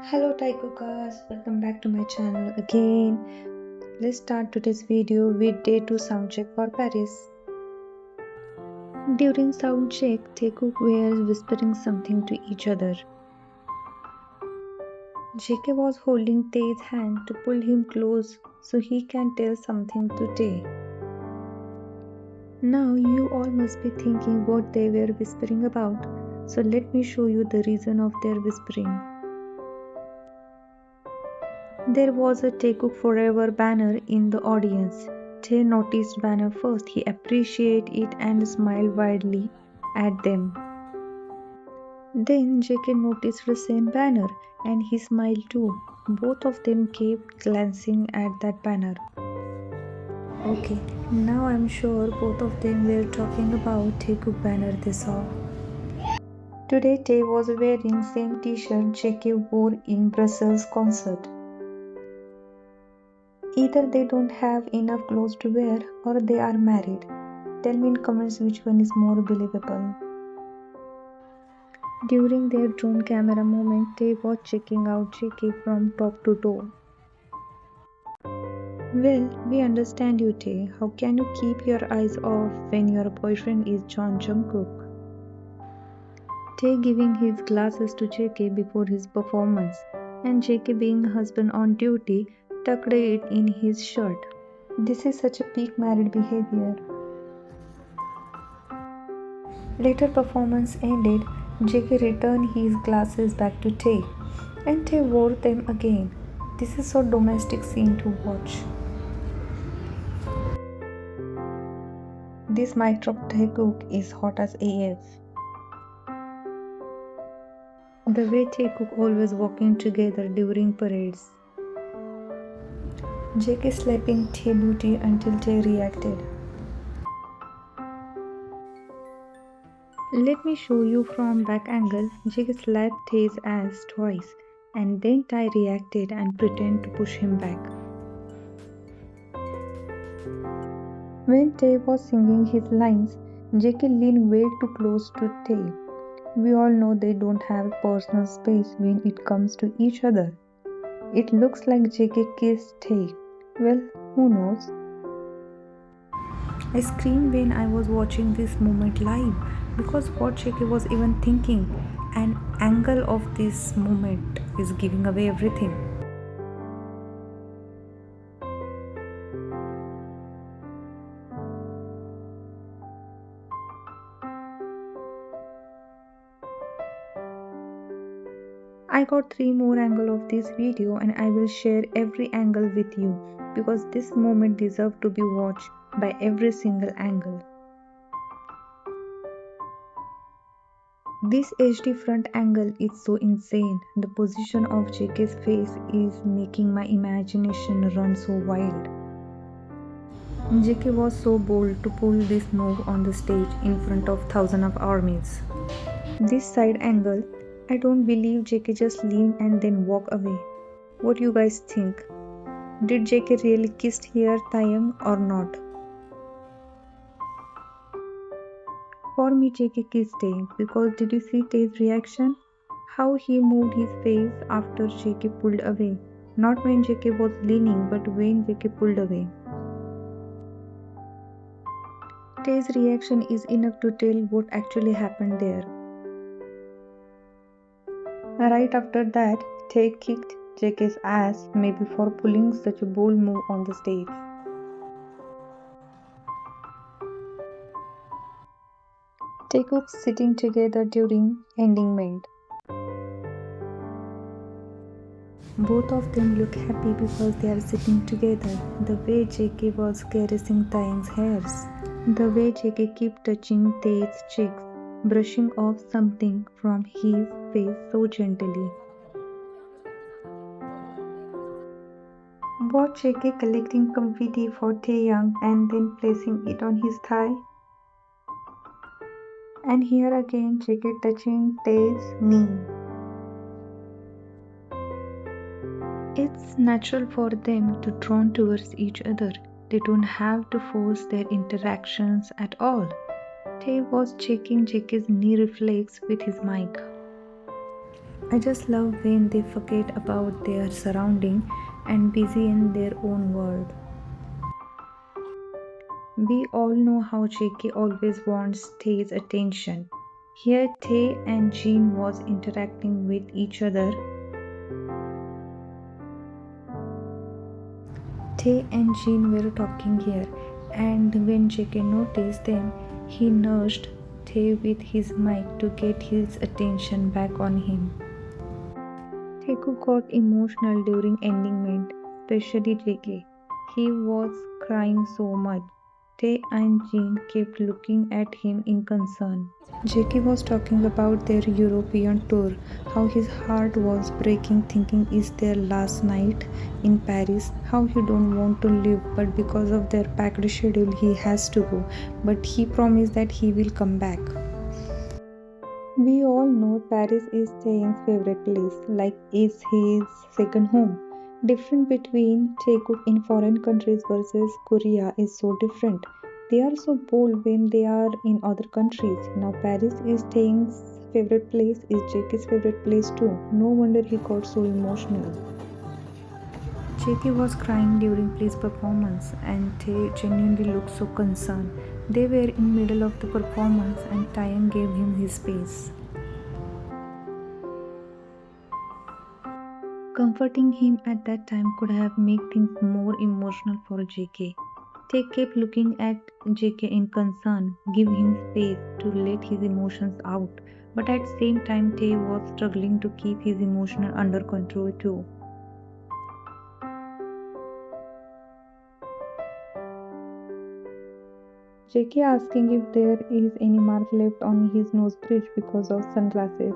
Hello Taekookers, welcome back to my channel again. Let's start today's video with day 2 soundcheck for Paris. During soundcheck, Taekook were whispering something to each other. JK was holding Tae's hand to pull him close so he can tell something to Tae. Now you all must be thinking what they were whispering about, so let me show you the reason of their whispering. There was a Taekook Forever banner in the audience. Tae noticed banner first. He appreciated it and smiled widely at them. Then JK noticed the same banner and he smiled too. Both of them kept glancing at that banner. Okay, now I'm sure both of them were talking about Taekook banner they saw. Today Tae was wearing same t-shirt JK wore in Brussels concert. Either they don't have enough clothes to wear or they are married. Tell me in comments which one is more believable. During their drone camera moment, they was checking out JK from top to toe. Well, we understand you, Tae. How can you keep your eyes off when your boyfriend is Jungkook? Tae giving his glasses to JK before his performance, and JK being husband on duty tucked it in his shirt. This is such a peak married behavior. Later performance ended, JK returned his glasses back to Tae, and Tae wore them again. This is so domestic scene to watch. This mic drop Taekook is hot as AF. The way Taekook always walking together during parades. JK slapping Tae booty until Tae reacted. Let me show you from back angle. JK slapped Tae's ass twice and then Tae reacted and pretended to push him back. When Tae was singing his lines, JK leaned way too close to Tae. We all know they don't have personal space when it comes to each other. It looks like JK kissed Tae. Well, who knows? I screamed when I was watching this moment live because what JK was even thinking, an angle of this moment is giving away everything. I got 3 more angles of this video and I will share every angle with you because this moment deserves to be watched by every single angle. This HD front angle is so insane. The position of JK's face is making my imagination run so wild. JK was so bold to pull this move on the stage in front of thousands of armies. This side angle, I don't believe JK just lean and then walk away. What do you guys think? Did JK really kiss here Taeyang or not? For me, JK kissed Tae because did you see Tae's reaction? How he moved his face after JK pulled away. Not when JK was leaning, but when JK pulled away. Tae's reaction is enough to tell what actually happened there. Right after that, Tae kicked JK's ass maybe for pulling such a bold move on the stage. Taekook sitting together during engagement. Both of them look happy because they are sitting together. The way JK was caressing Taeyang's hairs. The way JK kept touching Tae's cheeks, brushing off something from his face so gently. Watch JK collecting confetti for Taeyang and then placing it on his thigh. And here again JK touching Tae's knee. It's natural for them to drawn towards each other. They don't have to force their interactions at all. Tae was checking JK's knee reflex with his mic. I just love when they forget about their surrounding and busy in their own world. We all know how JK always wants Tae's attention. Here Tae and Jean was interacting with each other. Tae and Jean were talking here, and when JK noticed them, he nudged Tae with his mic to get his attention back on him. Taekook got emotional during ending, especially JK. He was crying so much. Tae and Jean kept looking at him in concern. JK was talking about their European tour, how his heart was breaking thinking it's their last night in Paris, how he don't want to leave but because of their packed schedule he has to go, but he promised that he will come back. We all know Paris is Tae's favorite place, like it's his second home. Different between Taekook in foreign countries versus Korea is so different. They are so bold when they are in other countries. Now Paris is Tae's favorite place, is JK's favorite place too. No wonder he got so emotional. JK was crying during Play's performance and Tae genuinely looked so concerned. They were in middle of the performance and Taeyang gave him his space. Comforting him at that time could have made things more emotional for JK. Tae kept looking at JK in concern, give him space to let his emotions out. But at the same time, Tae was struggling to keep his emotions under control too. JK asking if there is any mark left on his nose bridge because of sunglasses.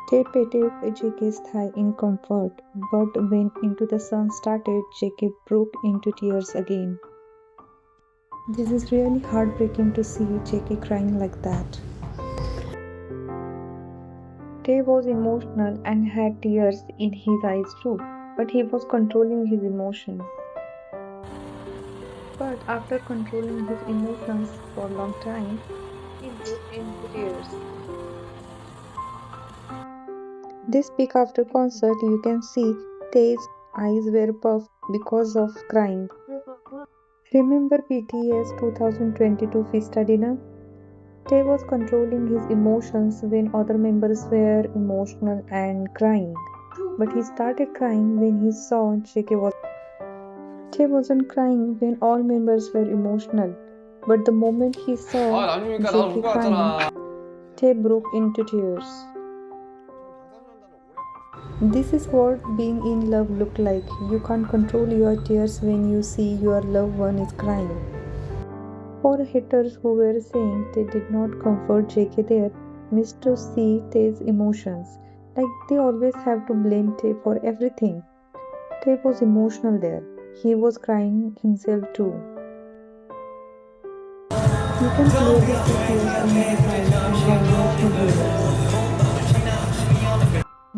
Tae patted JK's thigh in comfort, but when Into the Sun started, JK broke into tears again. This is really heartbreaking to see JK crying like that. Tae was emotional and had tears in his eyes too, but he was controlling his emotions. But after controlling his emotions for a long time, he broke into tears. This week after concert, you can see Tae's eyes were puffed because of crying. Remember BTS 2022 Fista dinner? Tae was controlling his emotions when other members were emotional and crying. But he started crying when he saw JK was. Tae wasn't crying when all members were emotional. But the moment he saw JK crying, Tae broke into tears. This is what being in love look like. You can't control your tears when you see your loved one is crying. For haters who were saying they did not comfort JK there, missed to see Tae's emotions. Like they always have to blame Tae for everything. Tae was emotional there. He was crying himself too. You can clearly see tears in his eyes and how emotional he was.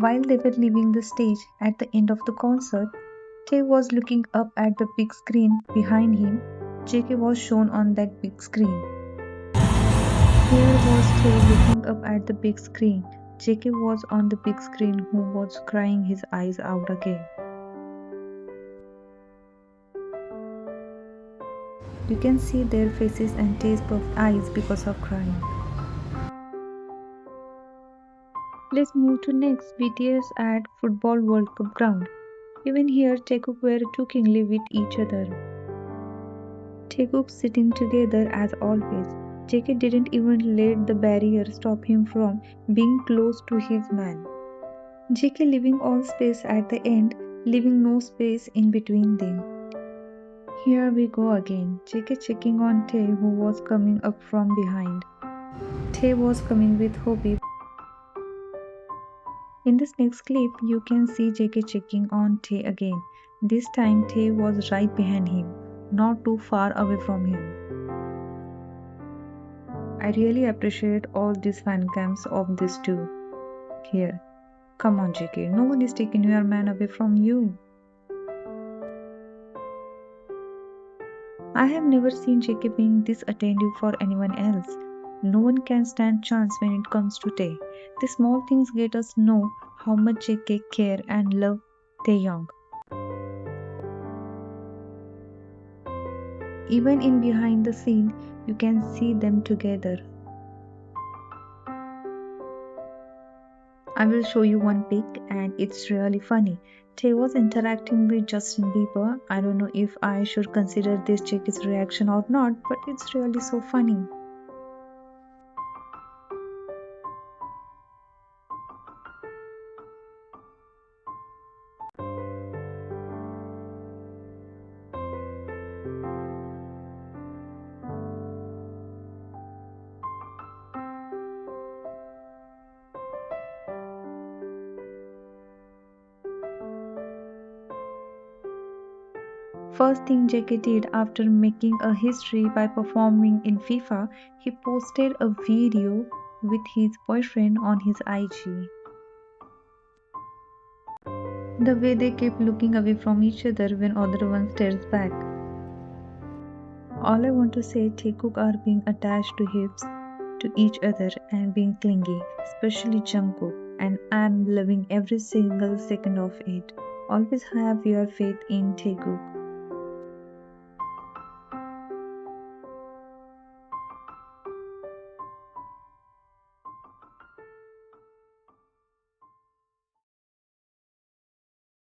While they were leaving the stage at the end of the concert, Tae was looking up at the big screen behind him. JK was shown on that big screen. Here was Tae looking up at the big screen. JK was on the big screen who was crying his eyes out again. You can see their faces and Tae's puffed eyes because of crying. Let's move to next BTS at Football World Cup ground. Even here, Taekook were talking with each other. Taekook sitting together as always. JK didn't even let the barrier stop him from being close to his man. JK leaving all space at the end, leaving no space in between them. Here we go again. JK checking on Tae who was coming up from behind. Tae was coming with Hobie. In this next clip, you can see JK checking on Tae again. This time Tae was right behind him, not too far away from him. I really appreciate all these fan cams of these two. Here. Come on JK, no one is taking your man away from you. I have never seen JK being this attentive for anyone else. No one can stand chance when it comes to Tae. The small things get us know how much JK care and love Taeyong. Even in behind the scene, you can see them together. I will show you one pic and it's really funny. Tae was interacting with Justin Bieber. I don't know if I should consider this JK's reaction or not, but it's really so funny. First thing JK did after making a history by performing in FIFA, he posted a video with his boyfriend on his IG. The way they keep looking away from each other when other one stares back. All I want to say, Taekook are being attached to hips to each other and being clingy, especially Jungkook, and I'm loving every single second of it. Always have your faith in Taekook.